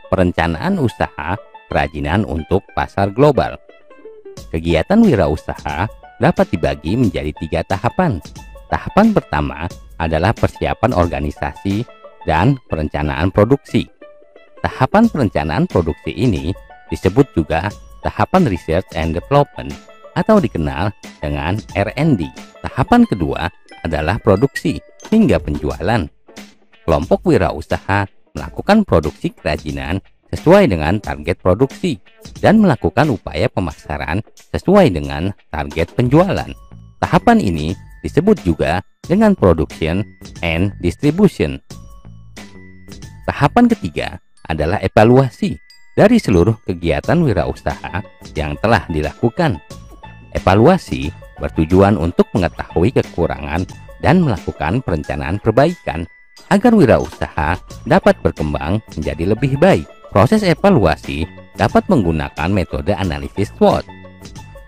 Perencanaan usaha kerajinan untuk pasar global. Kegiatan wirausaha dapat dibagi menjadi 3 tahapan. Tahapan pertama adalah persiapan organisasi dan perencanaan produksi. Tahapan perencanaan produksi ini disebut juga tahapan research and development atau dikenal dengan R&D. Tahapan kedua adalah produksi hingga penjualan. Kelompok wirausaha melakukan produksi kerajinan sesuai dengan target produksi dan melakukan upaya pemasaran sesuai dengan target penjualan. Tahapan ini disebut juga dengan production and distribution. Tahapan ketiga adalah evaluasi dari seluruh kegiatan wirausaha yang telah dilakukan. Evaluasi bertujuan untuk mengetahui kekurangan dan melakukan perencanaan perbaikan agar wirausaha dapat berkembang menjadi lebih baik. Proses evaluasi dapat menggunakan metode analisis SWOT,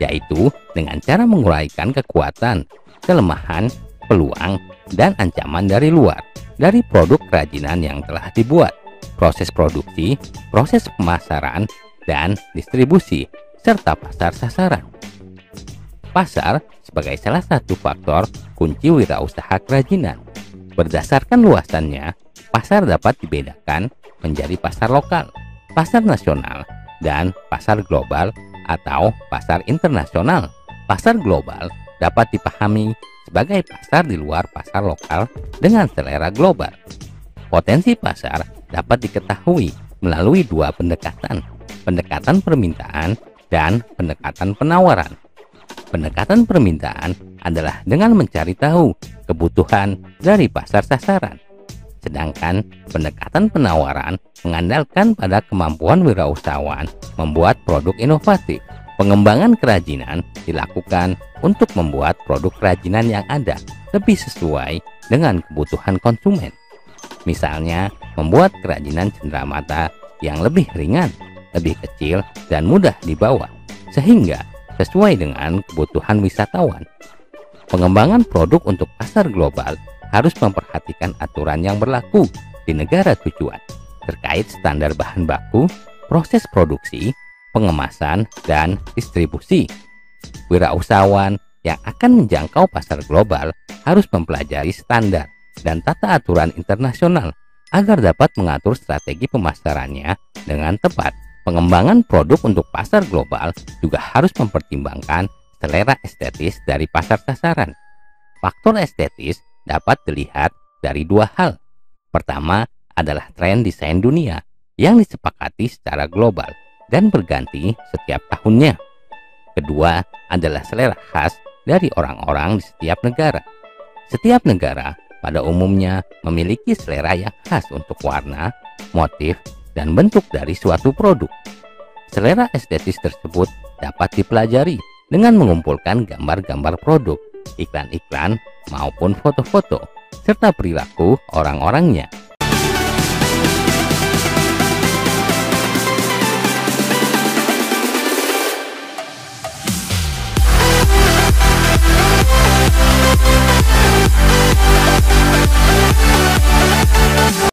yaitu dengan cara menguraikan kekuatan, kelemahan, peluang, dan ancaman dari luar dari produk kerajinan yang telah dibuat, proses produksi, proses pemasaran, dan distribusi, serta pasar sasaran. Pasar sebagai salah satu faktor kunci wirausaha kerajinan. Berdasarkan luasannya, pasar dapat dibedakan menjadi pasar lokal, pasar nasional, dan pasar global atau pasar internasional. Pasar global dapat dipahami sebagai pasar di luar pasar lokal dengan selera global. Potensi pasar dapat diketahui melalui 2 pendekatan, pendekatan permintaan dan pendekatan penawaran. Pendekatan permintaan adalah dengan mencari tahu kebutuhan dari pasar sasaran. Sedangkan pendekatan penawaran mengandalkan pada kemampuan wirausahawan membuat produk inovatif. Pengembangan kerajinan dilakukan untuk membuat produk kerajinan yang ada lebih sesuai dengan kebutuhan konsumen. Misalnya, membuat kerajinan cenderamata yang lebih ringan, lebih kecil, dan mudah dibawa, sehingga sesuai dengan kebutuhan wisatawan. Pengembangan produk untuk pasar global harus memperhatikan aturan yang berlaku di negara tujuan terkait standar bahan baku, proses produksi, pengemasan, dan distribusi. Wirausahawan yang akan menjangkau pasar global harus mempelajari standar dan tata aturan internasional agar dapat mengatur strategi pemasarannya dengan tepat. Pengembangan produk untuk pasar global juga harus mempertimbangkan selera estetis dari pasar sasaran. Faktor estetis dapat dilihat dari 2 hal. Pertama adalah tren desain dunia yang disepakati secara global dan berganti setiap tahunnya. Kedua adalah selera khas dari orang-orang di setiap negara. Setiap negara pada umumnya memiliki selera yang khas untuk warna, motif, dan bentuk dari suatu produk. Selera estetis tersebut dapat dipelajari dengan mengumpulkan gambar-gambar produk, iklan-iklan, maupun foto-foto, serta perilaku orang-orangnya.